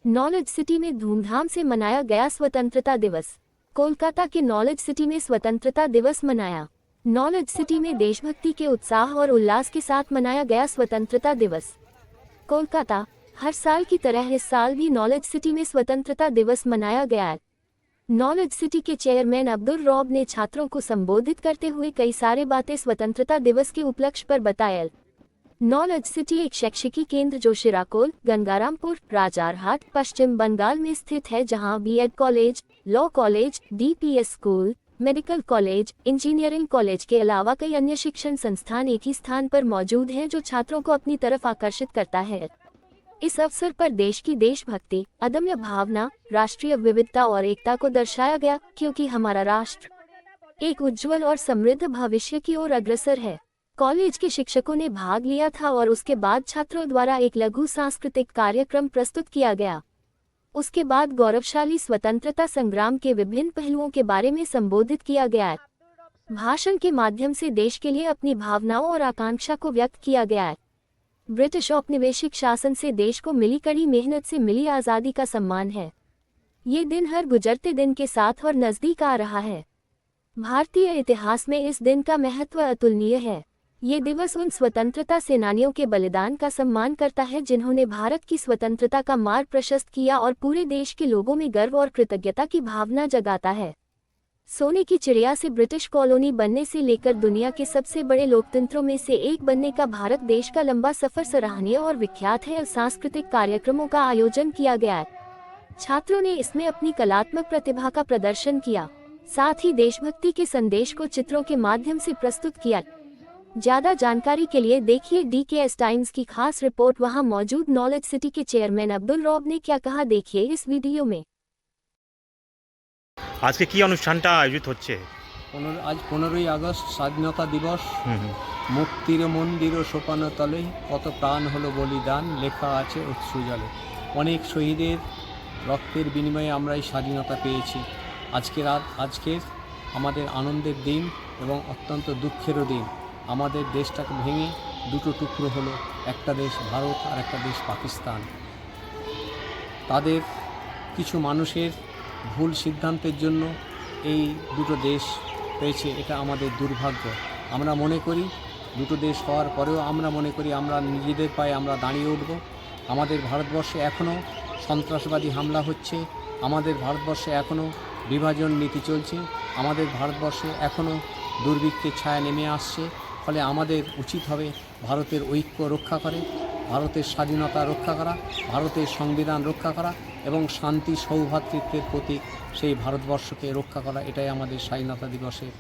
Knowledge city में धूमधाम से मनाया गया स्वतंत्रता दिवस। कोलकाता के नॉलेज सिटी में स्वतंत्रता दिवस मनाया। नॉलेज सिटी में देशभक्ति के उत्साह और उल्लास के साथ मनाया गया स्वतंत्रता दिवस। कोलकाता, हर साल की तरह इस साल भी नॉलेज सिटी में स्वतंत्रता दिवस मनाया गया। नॉलेज सिटी के चेयरमैन अब्दुल रौब ने छात्रों को संबोधित करते हुए कई सारे बातें स्वतंत्रता दिवस के उपलक्ष्य पर बताया। नॉलेज सिटी एक शैक्षिकी केंद्र जो शिराकोल, गंगारामपुर, राजारहाट, पश्चिम बंगाल में स्थित है, जहां BEd college, law college, DPS school, medical college, engineering college के अलावा कई अन्य शिक्षण संस्थान एक ही स्थान पर मौजूद हैं, जो छात्रों को अपनी तरफ आकर्षित करता है। इस अवसर पर देश की देशभक्ति, अदम्य भावना, राष्ट्रीय विविधता और एकता को दर्शाया गया, क्योंकि हमारा राष्ट्र एक उज्जवल और समृद्ध भविष्य की ओर अग्रसर है। कॉलेज के शिक्षकों ने भाग लिया था और उसके बाद छात्रों द्वारा एक लघु सांस्कृतिक कार्यक्रम प्रस्तुत किया गया। उसके बाद गौरवशाली स्वतंत्रता संग्राम के विभिन्न पहलुओं के बारे में संबोधित किया गया। भाषण के माध्यम से देश के लिए अपनी भावनाओं और आकांक्षा को व्यक्त किया गया। ब्रिटिश औपनिवेशिक शासन से देश को मिली कड़ी मेहनत से मिली आज़ादी का सम्मान है। ये दिन हर गुजरते दिन के साथ और नजदीक आ रहा है। भारतीय इतिहास में इस दिन का महत्व अतुलनीय है। ये दिवस उन स्वतंत्रता सेनानियों के बलिदान का सम्मान करता है जिन्होंने भारत की स्वतंत्रता का मार्ग प्रशस्त किया और पूरे देश के लोगों में गर्व और कृतज्ञता की भावना जगाता है। सोने की चिड़िया से ब्रिटिश कॉलोनी बनने से लेकर दुनिया के सबसे बड़े लोकतंत्रों में से एक बनने का भारत देश का लंबा सफर सराहनीय और विख्यात है। सांस्कृतिक कार्यक्रमों का आयोजन किया गया। छात्रों ने इसमें अपनी कलात्मक प्रतिभा का प्रदर्शन किया, साथ ही देशभक्ति के संदेश को चित्रों के माध्यम से प्रस्तुत किया। ज्यादा जानकारी के लिए देखिए DKS टाइम्स की खास रिपोर्ट। वहां मौजूद नॉलेज सिटी के चेयरमैन अब्दुल रौब ने क्या कहा, देखिए इस वीडियो में। आज के কি অনুষ্ঠানটা আয়োজিত হচ্ছে? আজ 15ই আগস্ট স্বাধীনতা দিবস। মুক্তির মন্দির ও সোপান তলে কত প্রাণ হলো বলিদান, লেখা আছে অশ্রু জলে। অনেক শহীদের রক্তের বিনিময়ে আমরা এই স্বাধীনতা পেয়েছি। আজকের আমাদের আনন্দের দিন এবং অত্যন্ত দুঃখেরও দিন। আমাদের দেশটাকে ভেঙে দুটো টুকরো হলো, একটা দেশ ভারত আর একটা দেশ পাকিস্তান। তাদের কিছু মানুষের ভুল সিদ্ধান্তের জন্য এই দুটো দেশ পেয়েছে, এটা আমাদের দুর্ভাগ্য। আমরা মনে করি দুটো দেশ হওয়ার পরেও আমরা মনে করি আমরা নিজেদের পায়ে আমরা দাঁড়িয়ে উঠব। আমাদের ভারতবর্ষে এখনও সন্ত্রাসবাদী হামলা হচ্ছে, আমাদের ভারতবর্ষে এখনও বিভাজন নীতি চলছে, আমাদের ভারতবর্ষে এখনও দুর্ভিক্ষের ছায়া নেমে আসছে। ফলে আমাদের উচিত হবে ভারতের ঐক্য রক্ষা করে, ভারতের স্বাধীনতা রক্ষা করা, ভারতের সংবিধান রক্ষা করা এবং শান্তি সৌভ্রাতৃত্বের প্রতীক সেই ভারতবর্ষকে রক্ষা করা। এটাই আমাদের স্বাধীনতা দিবসের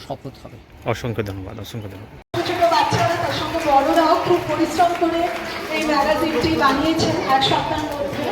শপথ হবে। অসংখ্য ধন্যবাদ। অসংখ্য ধন্যবাদ। ছোট বাচ্চারা তার সঙ্গে বড়রাও খুব পরিশ্রম করে এই ম্যাগাজিনটি বানিয়েছেন এক সপ্তাহের মধ্যে।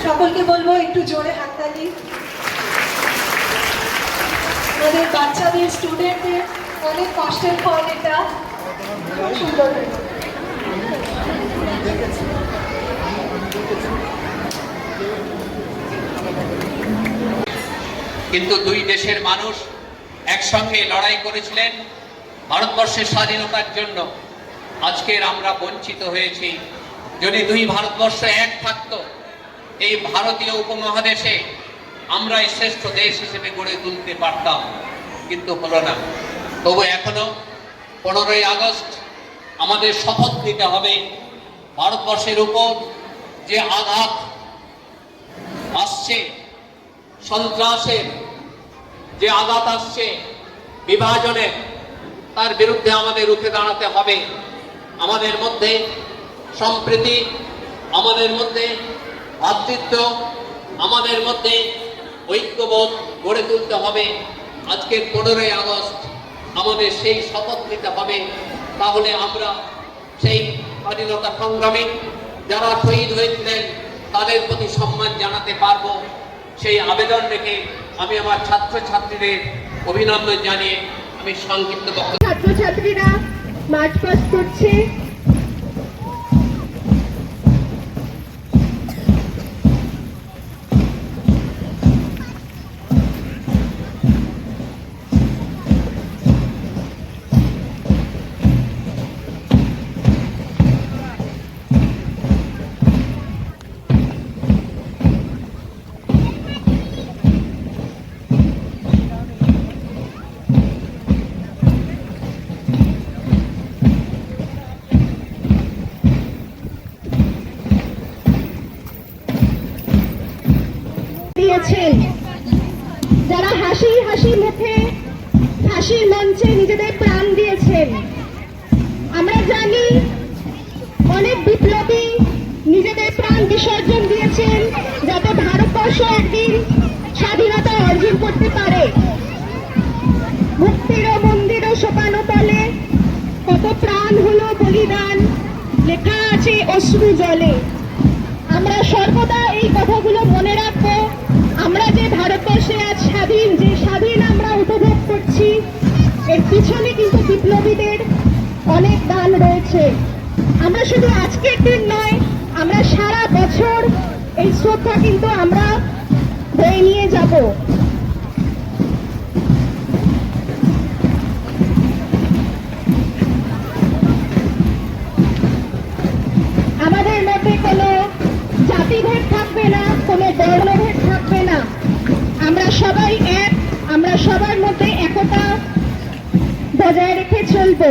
সকলকে বলবো একটু জোরে হাততালি। আমাদের বাচ্চাদের, স্টুডেন্টদের অনেক কষ্টের ফল এটা। খুব সুন্দর। কিন্তু দুই দেশের মানুষ একসঙ্গে লড়াই করেছিলেন ভারতবর্ষের স্বাধীনতার জন্য। আজকের আমরা বঞ্চিত হয়েছি। যদি দুই ভারতবর্ষ এক থাকতো, এই ভারতীয় উপমহাদেশে আমরা এই শ্রেষ্ঠ দেশ হিসেবে গড়ে তুলতে পারতাম, কিন্তু হলো না। তবু এখনো 15ই আগস্ট আমাদের শপথ নিতে হবে ভারতবর্ষের উপর যে আঘাত আসছে, সন্ত্রাসের যে আঘাত আসছে, বিভাজনের, তার বিরুদ্ধে আমাদের রুখে দাঁড়াতে হবে। আমাদের মধ্যে সম্প্রীতি, আমাদের মধ্যে ভ্রাতৃত্ব, আমাদের মধ্যে ঐক্যবোধ গড়ে তুলতে হবে। আজকের 15ই আগস্ট আমাদের সেই শপথ নিতে হবে। তাহলে আমরা সেই স্বাধীনতা সংগ্রামী যারা শহীদ হয়েছিলেন তাদের প্রতি সম্মান জানাতে পারবো। সেই আবেদন রেখে আমি আমার ছাত্রছাত্রীদের অভিনন্দন জানিয়ে আমি সংক্ষিপ্ত বক্তব্য। ছাত্রছাত্রীরা মার্চ পাস্ট করছে। দিয়েছেন, যারা হাসি হাসি মুখে ফাঁসির মঞ্চে নিজেদের প্রাণ দিয়েছেন। আমরা জানি অনেক বিপ্লবী নিজেদের প্রাণ বিসর্জন দিয়েছেন যাতে ভারতবর্ষ একদিন স্বাধীনতা অর্জন করতে পারে। মুক্তির মন্দির ও সোপানো তলে কত প্রাণ হলো বলিদান, লেখা আছে অশ্রু জলে। আমরা সর্বদা এই কথাগুলো মনে রাখবো। আমরা যে ভারতবর্ষে আজ স্বাধীন, যে স্বাধীন আমরা উপভোগ করছি, এর পিছনে কিন্তু বিপ্লবীদের অনেক দান রয়েছে। আমরা শুধু আজকের দিন নয়, আমরা সারা বছর এই শ্রদ্ধা কিন্তু আমরা বয়ে নিয়ে যাব। আমাদের মধ্যে কোনো জাতিভেদ থাকবে না, কোনো বর্ণভেদ থাকবে না। আমরা সবাই এক, আমরা সবার মধ্যে একতা বজায় রেখে চলবো।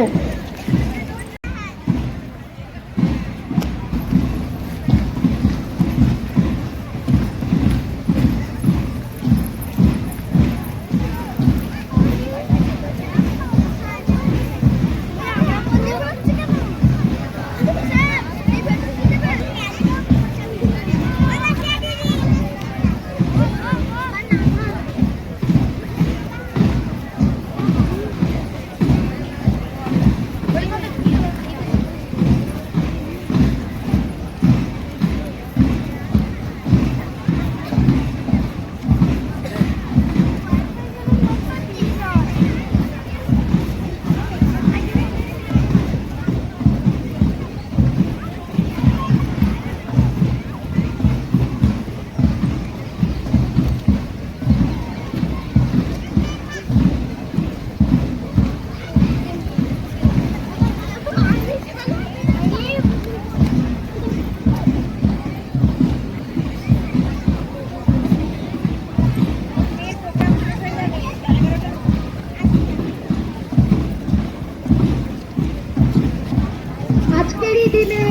আজকেরই দিনে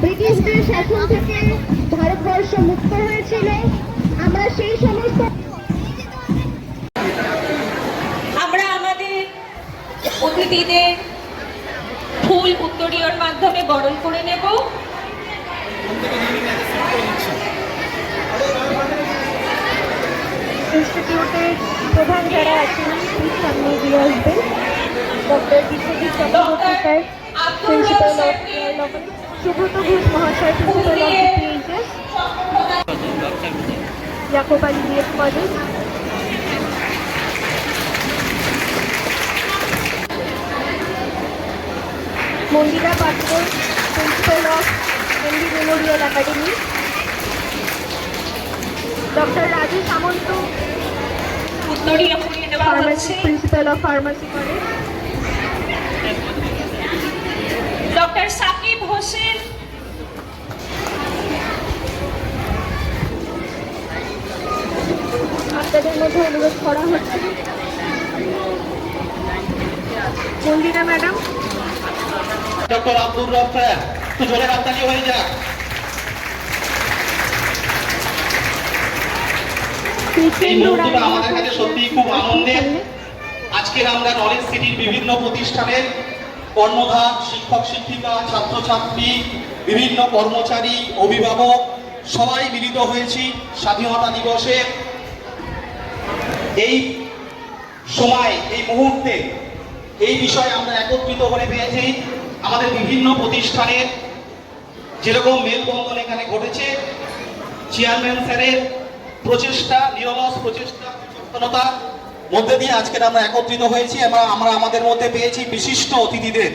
ব্রিটিশদের শাসন থেকে ভারতবর্ষ মুক্ত হয়েছিল। আমরা সেই সমস্ত আমরা আমাদের অতিথিদের ফুল উত্তরীয়র মাধ্যমে বরণ করে নেব। ইনস্টিটিউটের প্রধান যারা আছেন সামনে দিয়ে আসবেন। Doctor Biswajit Chakraborty sir, principal of Subrata Ghosh মহাশয়, principal of DPHS, Yakub Ali BEd college, Mandira Patra, principal of MD memorial academy, doctor Raju Samanta, উত্তরীয় পরিয়ে দেওয়া হচ্ছে। Principal of pharmacy college, doctor Sakib Hossain, আপনাদের মধ্যে অনুরোধ করা হচ্ছে মন্দিরা ম্যাডাম, ডক্টর আব্দুর রফা, একটু জোরে রপ্তানি হয়ে যাক। এই মুহূর্তটা আমাদের কাছে সত্যিই খুব আনন্দের। আজকের আমরা নলেজ সিটির বিভিন্ন প্রতিষ্ঠানের কর্মধার, শিক্ষক শিক্ষিকা, ছাত্রছাত্রী, বিভিন্ন কর্মচারী, অভিভাবক সবাই মিলিত হয়েছি স্বাধীনতা দিবসে। এই সময়, এই মুহূর্তে এই বিষয়ে আমরা একত্রিত হয়ে পেয়েছি। আমাদের বিভিন্ন প্রতিষ্ঠানের যেরকম মেলবন্ধন এখানে ঘটেছে, চেয়ারম্যান স্যারের প্রচেষ্টা, নিরলস প্রচেষ্টা, সচেতনতার মধ্যে দিয়ে আজকে আমরা একত্রিত হয়েছি। আমরা আমাদের মধ্যে পেয়েছি বিশিষ্ট অতিথিদের।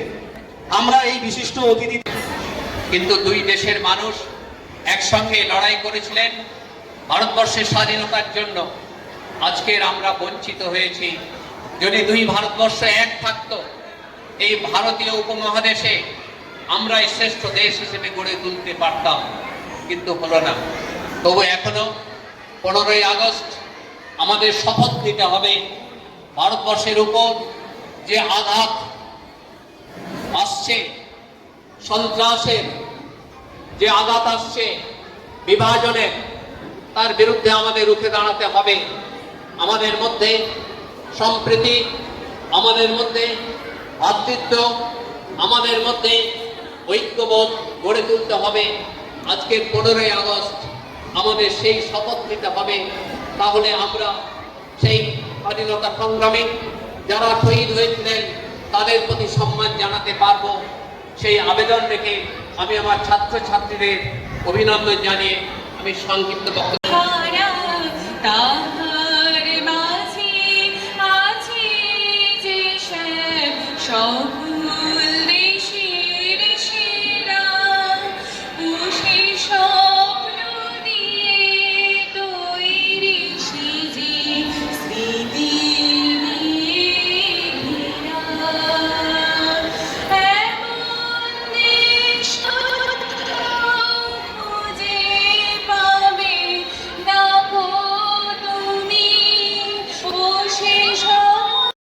আমরা এই বিশিষ্ট অতিথি কিন্তু দুই দেশের মানুষ একসঙ্গে লড়াই করেছিলেন ভারতবর্ষের স্বাধীনতার জন্য। আজকের আমরা বঞ্চিত হয়েছি। যদি দুই ভারতবর্ষ এক থাকতো, এই ভারতীয় উপমহাদেশে আমরা এই শ্রেষ্ঠ দেশ হিসেবে গড়ে তুলতে পারতাম, কিন্তু হলো না। তবু এখনো 15ই আগস্ট আমাদের শপথ নিতে হবে ভারতবর্ষের উপর যে আঘাত আসছে, সন্ত্রাসের যে আঘাত আসছে, বিভাজনের, তার বিরুদ্ধে আমাদের রুখে দাঁড়াতে হবে। আমাদের মধ্যে সম্প্রীতি, আমাদের মধ্যে ভ্রাতৃত্ব, আমাদের মধ্যে ঐক্যবোধ গড়ে তুলতে হবে। আজকের 15ই আগস্ট আমাদের সেই শপথ নিতে হবে, তাহলে আমরা সেই স্বাধীনতা সংগ্রামী যারা শহীদ হয়েছিলেন তাদের প্রতি সম্মান জানাতে পারবো। সেই আবেদন রেখে আমি আমার ছাত্রছাত্রীদের অভিনন্দন জানিয়ে আমি সংক্ষিপ্ত বক্তব্য